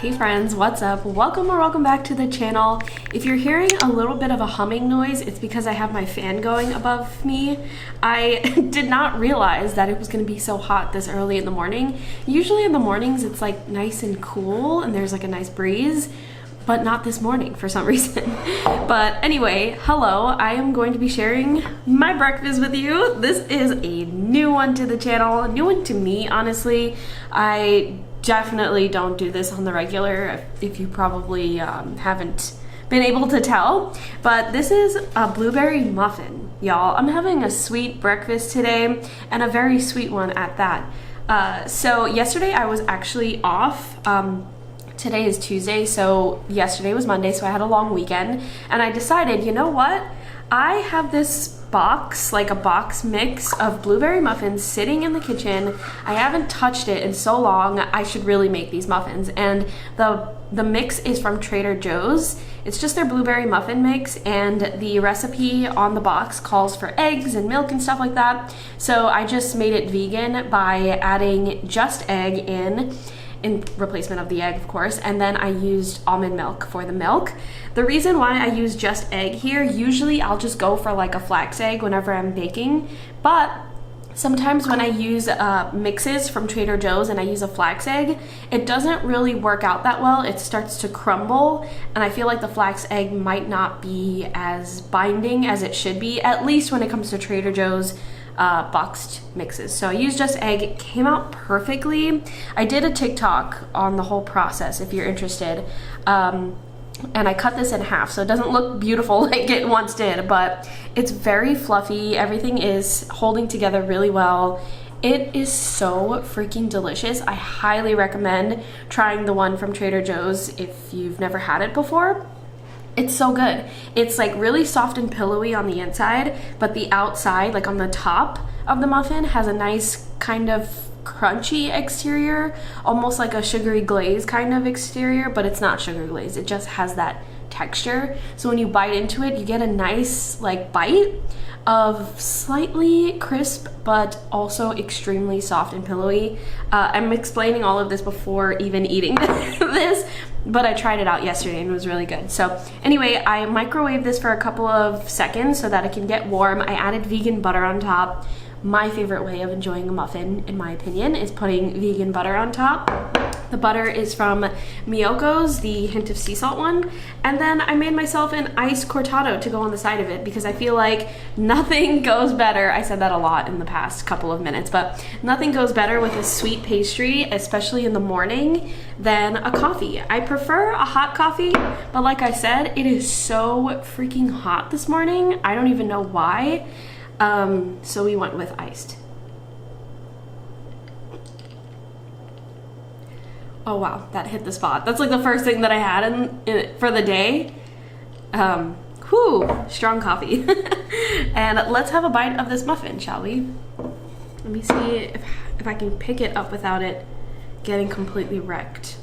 Hey friends, what's up? Welcome or welcome back to the channel. If you're hearing a little bit of a humming noise, it's because I have my fan going above me. I did not realize that it was going to be so hot this early in the morning. Usually in the mornings it's like nice and cool and there's like a nice breeze, but not this morning for some reason. But anyway, hello, I am going to be sharing my breakfast with you. This is a new one to the channel, a new one to me, honestly. I definitely don't do this on the regular, if you probably haven't been able to tell, but this is a blueberry muffin, y'all. I'm having a sweet breakfast today, and a very sweet one at that. So yesterday I was actually off. Today is Tuesday, so yesterday was Monday, so I had a long weekend, and I decided, you know what? I have this box, like a box mix of blueberry muffins sitting in the kitchen. I haven't touched it in so long. I should really make these muffins. And the mix is from Trader Joe's. It's just their blueberry muffin mix, and the recipe on the box calls for eggs and milk and stuff like that. So I just made it vegan by adding just egg in replacement of the egg, of course, and then I used almond milk for the milk. The reason why I use just egg here, usually I'll just go for like a flax egg whenever I'm baking, but sometimes when I use mixes from Trader Joe's and I use a flax egg, it doesn't really work out that well. It starts to crumble, and I feel like the flax egg might not be as binding as it should be, at least when it comes to Trader Joe's boxed mixes. So I used just egg. It came out perfectly. I did a TikTok on the whole process if you're interested, and I cut this in half so it doesn't look beautiful like it once did, but it's very fluffy. Everything is holding together really well. It is so freaking delicious. I highly recommend trying the one from Trader Joe's if you've never had it before. It's so good. It's like really soft and pillowy on the inside, but the outside, like on the top of the muffin, has a nice kind of crunchy exterior, almost like a sugary glaze kind of exterior, but it's not sugar glaze. It just has that texture. So when you bite into it, you get a nice like bite of slightly crisp, but also extremely soft and pillowy. I'm explaining all of this before even eating this, but I tried it out yesterday and it was really good. So anyway, I microwaved this for a couple of seconds so that it can get warm. I added vegan butter on top. My favorite way of enjoying a muffin, in my opinion, is putting vegan butter on top. The butter is from Miyokos, the hint of sea salt one. And then I made myself an iced cortado to go on the side of it because I feel like nothing goes better. I said that a lot in the past couple of minutes, but nothing goes better with a sweet pastry, especially in the morning, than a coffee. I prefer a hot coffee, but like I said, it is so freaking hot this morning. I don't even know why. So we went with iced. Oh wow, that hit the spot. That's like the first thing that I had for the day. Whew, strong coffee. And let's have a bite of this muffin, shall we? Let me see if I can pick it up without it getting completely wrecked.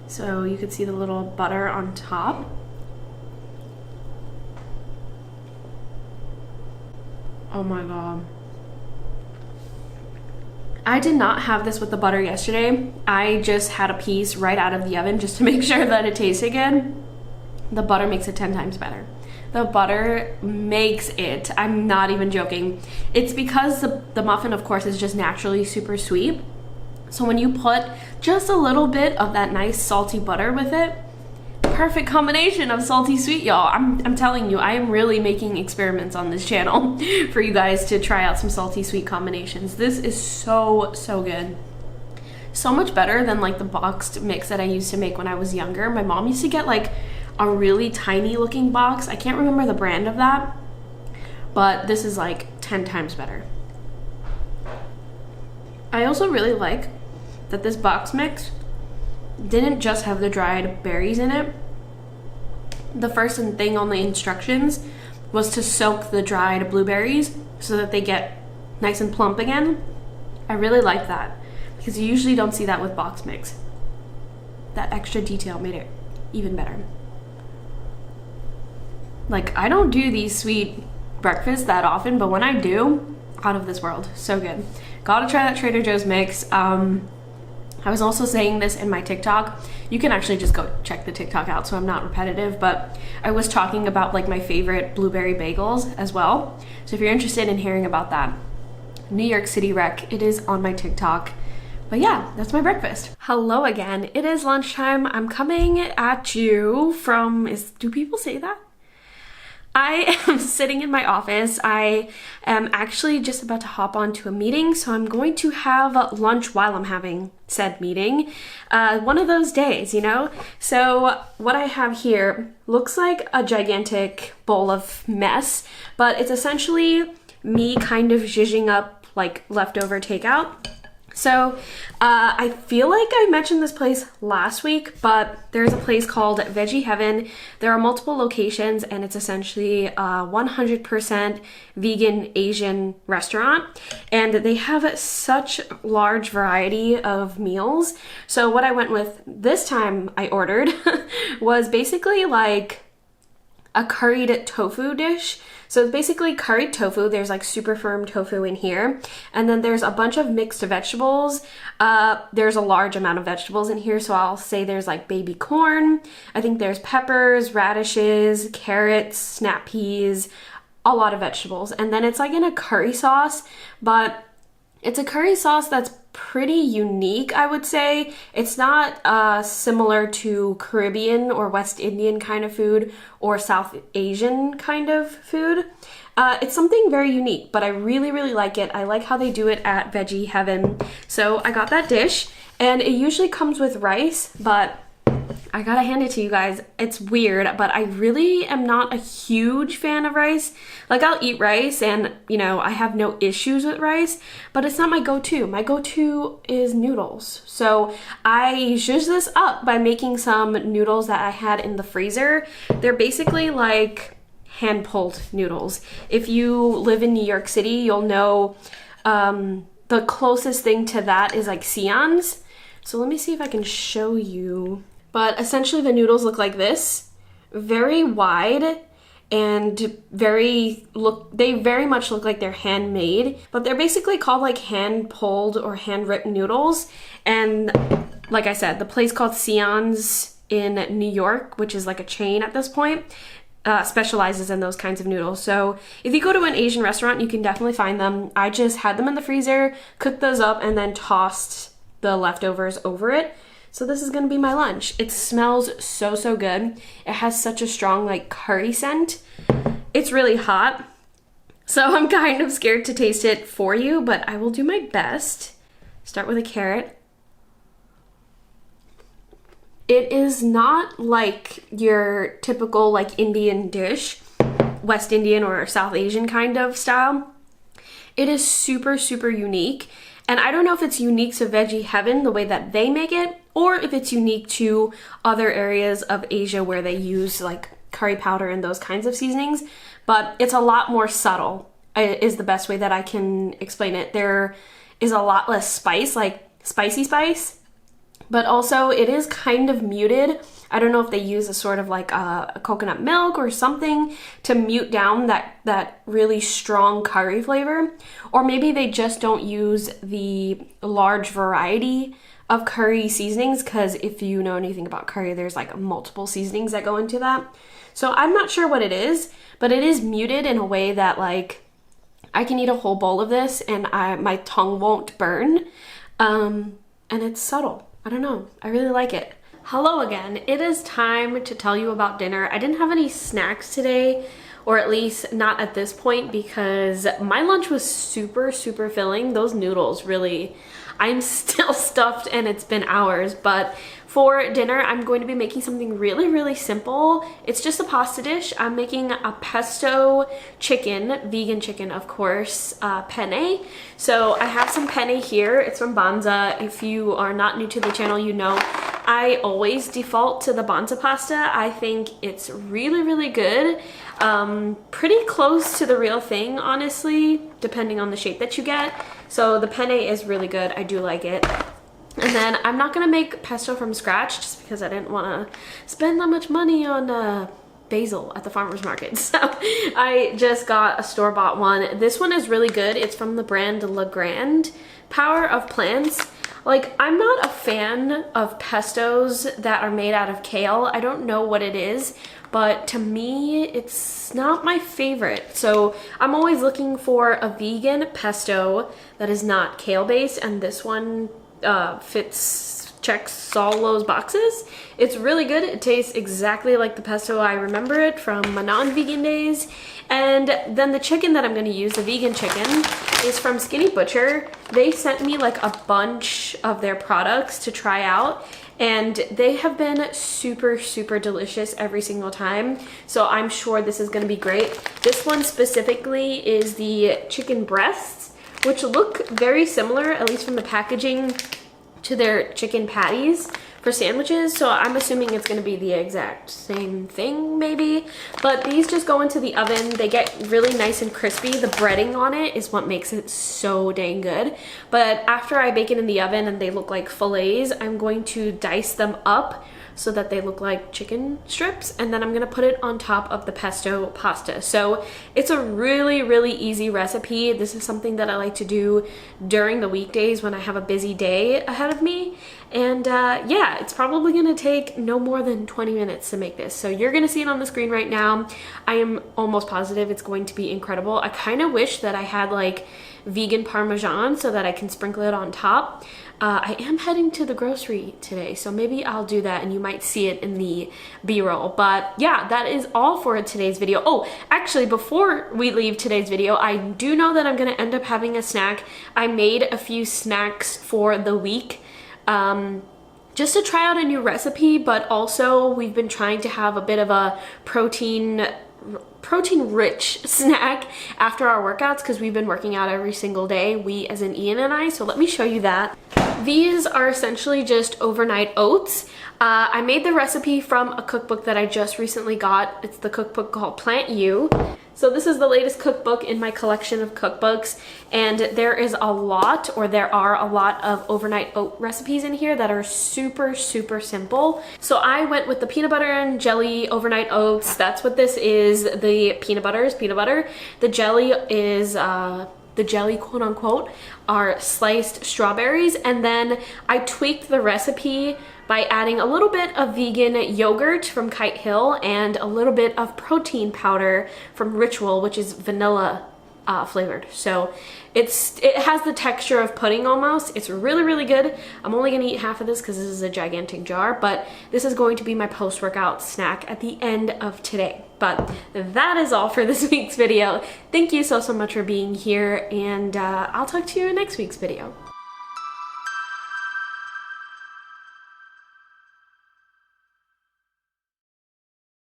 So you could see the little butter on top. Oh my god. I did not have this with the butter yesterday. I just had a piece right out of the oven just to make sure that it tasted good. The butter makes it 10 times better. The butter makes it. I'm not even joking. It's because the muffin, of course, is just naturally super sweet. So when you put just a little bit of that nice salty butter with it, perfect combination of salty sweet, y'all. I'm telling you, I am really making experiments on this channel for you guys to try out some salty sweet combinations. This is so good. So much better than like the boxed mix that I used to make when I was younger. My mom used to get like a really tiny looking box. I can't remember the brand of that, but this is like 10 times better. I also really like that this box mix didn't just have the dried berries in it. The first thing on the instructions was to soak the dried blueberries so that they get nice and plump again. I really like that because you usually don't see that with box mix. That extra detail made it even better. Like, I don't do these sweet breakfasts that often, but when I do, out of this world. So good. Gotta try that Trader Joe's mix. I was also saying this in my TikTok. You can actually just go check the TikTok out so I'm not repetitive, but I was talking about like my favorite blueberry bagels as well. So if you're interested in hearing about that, New York City rec, it is on my TikTok. But yeah, that's my breakfast. Hello again. It is lunchtime. I'm coming at you from, do people say that? I am sitting in my office. I am actually just about to hop onto a meeting, so I'm going to have lunch while I'm having said meeting. One of those days, you know? So what I have here looks like a gigantic bowl of mess, but it's essentially me kind of zhuzhing up like leftover takeout. So I feel like I mentioned this place last week, but there's a place called Veggie Heaven. There are multiple locations, and it's essentially a 100% vegan Asian restaurant, and they have such large variety of meals. So what I went with this time I ordered was basically like a curried tofu dish. So it's basically curried tofu. There's like super firm tofu in here. And then there's a bunch of mixed vegetables. There's a large amount of vegetables in here. So I'll say there's like baby corn. I think there's peppers, radishes, carrots, snap peas, a lot of vegetables. And then it's like in a curry sauce, but it's a curry sauce that's pretty unique, I would say. It's not similar to Caribbean or West Indian kind of food or South Asian kind of food. It's something very unique, but I really, really like it. I like how they do it at Veggie Heaven. So I got that dish, and it usually comes with rice, but I gotta hand it to you guys. It's weird, but I really am not a huge fan of rice. Like, I'll eat rice and, you know, I have no issues with rice, but it's not my go-to. My go-to is noodles. So I zhuzh this up by making some noodles that I had in the freezer. They're basically like hand-pulled noodles. If you live in New York City, you'll know the closest thing to that is like Sion's. So let me see if I can show you. But essentially the noodles look like this, very wide, and they very much look like they're handmade, but they're basically called like hand pulled or hand ripped noodles. And like I said, the place called Sion's in New York, which is like a chain at this point, specializes in those kinds of noodles. So if you go to an Asian restaurant, you can definitely find them. I just had them in the freezer, cooked those up, and then tossed the leftovers over it. So this is gonna be my lunch. It smells so, so good. It has such a strong like curry scent. It's really hot, so I'm kind of scared to taste it for you, but I will do my best. Start with a carrot. It is not like your typical like Indian dish, West Indian or South Asian kind of style. It is super, super unique. And I don't know if it's unique to Veggie Heaven, the way that they make it, or if it's unique to other areas of Asia where they use like curry powder and those kinds of seasonings, but it's a lot more subtle, is the best way that I can explain it. There is a lot less spice, like spicy spice, but also it is kind of muted. I don't know if they use a sort of like a coconut milk or something to mute down that really strong curry flavor. Or maybe they just don't use the large variety of curry seasonings, because if you know anything about curry, there's like multiple seasonings that go into that. So I'm not sure what it is, but it is muted in a way that like I can eat a whole bowl of this and my tongue won't burn. And it's subtle. I don't know. I really like it. Hello again. It is time to tell you about dinner. I didn't have any snacks today, or at least not at this point, because my lunch was super, super filling. Those noodles really, I'm still stuffed and it's been hours, but for dinner, I'm going to be making something really, really simple. It's just a pasta dish. I'm making a pesto chicken, vegan chicken, of course, penne. So I have some penne here. It's from Banza. If you are not new to the channel, you know I always default to the banza pasta. I think it's really, really good. Pretty close to the real thing, honestly, depending on the shape that you get. So the penne is really good. I do like it. And then I'm not gonna make pesto from scratch just because I didn't wanna spend that much money on basil at the farmer's market. So I just got a store-bought one. This one is really good. It's from the brand Le Grand. Power of Plants. Like, I'm not a fan of pestos that are made out of kale. I don't know what it is, but to me, it's not my favorite. So I'm always looking for a vegan pesto that is not kale based, and this one checks all those boxes. It's really good. It tastes exactly like the pesto I remember it from my non-vegan days. And then the chicken that I'm going to use, the vegan chicken, is from Skinny Butcher. They sent me like a bunch of their products to try out, and they have been super, super delicious every single time. So I'm sure this is going to be great. This one specifically is the chicken breasts, which look very similar, at least from the packaging, to their chicken patties for sandwiches. So I'm assuming it's going to be the exact same thing, maybe. But these just go into the oven. They get really nice and crispy. The breading on it is what makes it so dang good. But after I bake it in the oven and they look like fillets, I'm going to dice them up so that they look like chicken strips, and then I'm gonna put it on top of the pesto pasta. So it's a really, really easy recipe. This is something that I like to do during the weekdays when I have a busy day ahead of me. And yeah, it's probably gonna take no more than 20 minutes to make this. So you're gonna see it on the screen right now. I am almost positive it's going to be incredible. I kind of wish that I had like vegan Parmesan so that I can sprinkle it on top. I am heading to the grocery today, so maybe I'll do that and you might see it in the B-roll. But yeah, that is all for today's video. Oh, actually, before we leave today's video, I do know that I'm gonna end up having a snack. I made a few snacks for the week, just to try out a new recipe, but also we've been trying to have a bit of a protein-rich snack after our workouts because we've been working out every single day, we as in Ian and I. So let me show you that. These are essentially just overnight oats. I made the recipe from a cookbook that I just recently got. It's the cookbook called Plant You. So this is the latest cookbook in my collection of cookbooks, and there are a lot of overnight oat recipes in here that are super, super simple. So I went with the peanut butter and jelly overnight oats. That's what this is. The peanut butter is peanut butter. The jelly is the jelly, quote unquote, are sliced strawberries, and then I tweaked the recipe by adding a little bit of vegan yogurt from Kite Hill and a little bit of protein powder from Ritual, which is vanilla flavored. So it has the texture of pudding almost. It's really, really good. I'm only gonna eat half of this because this is a gigantic jar, but this is going to be my post-workout snack at the end of today. But that is all for this week's video. Thank you so much for being here, and I'll talk to you in next week's video.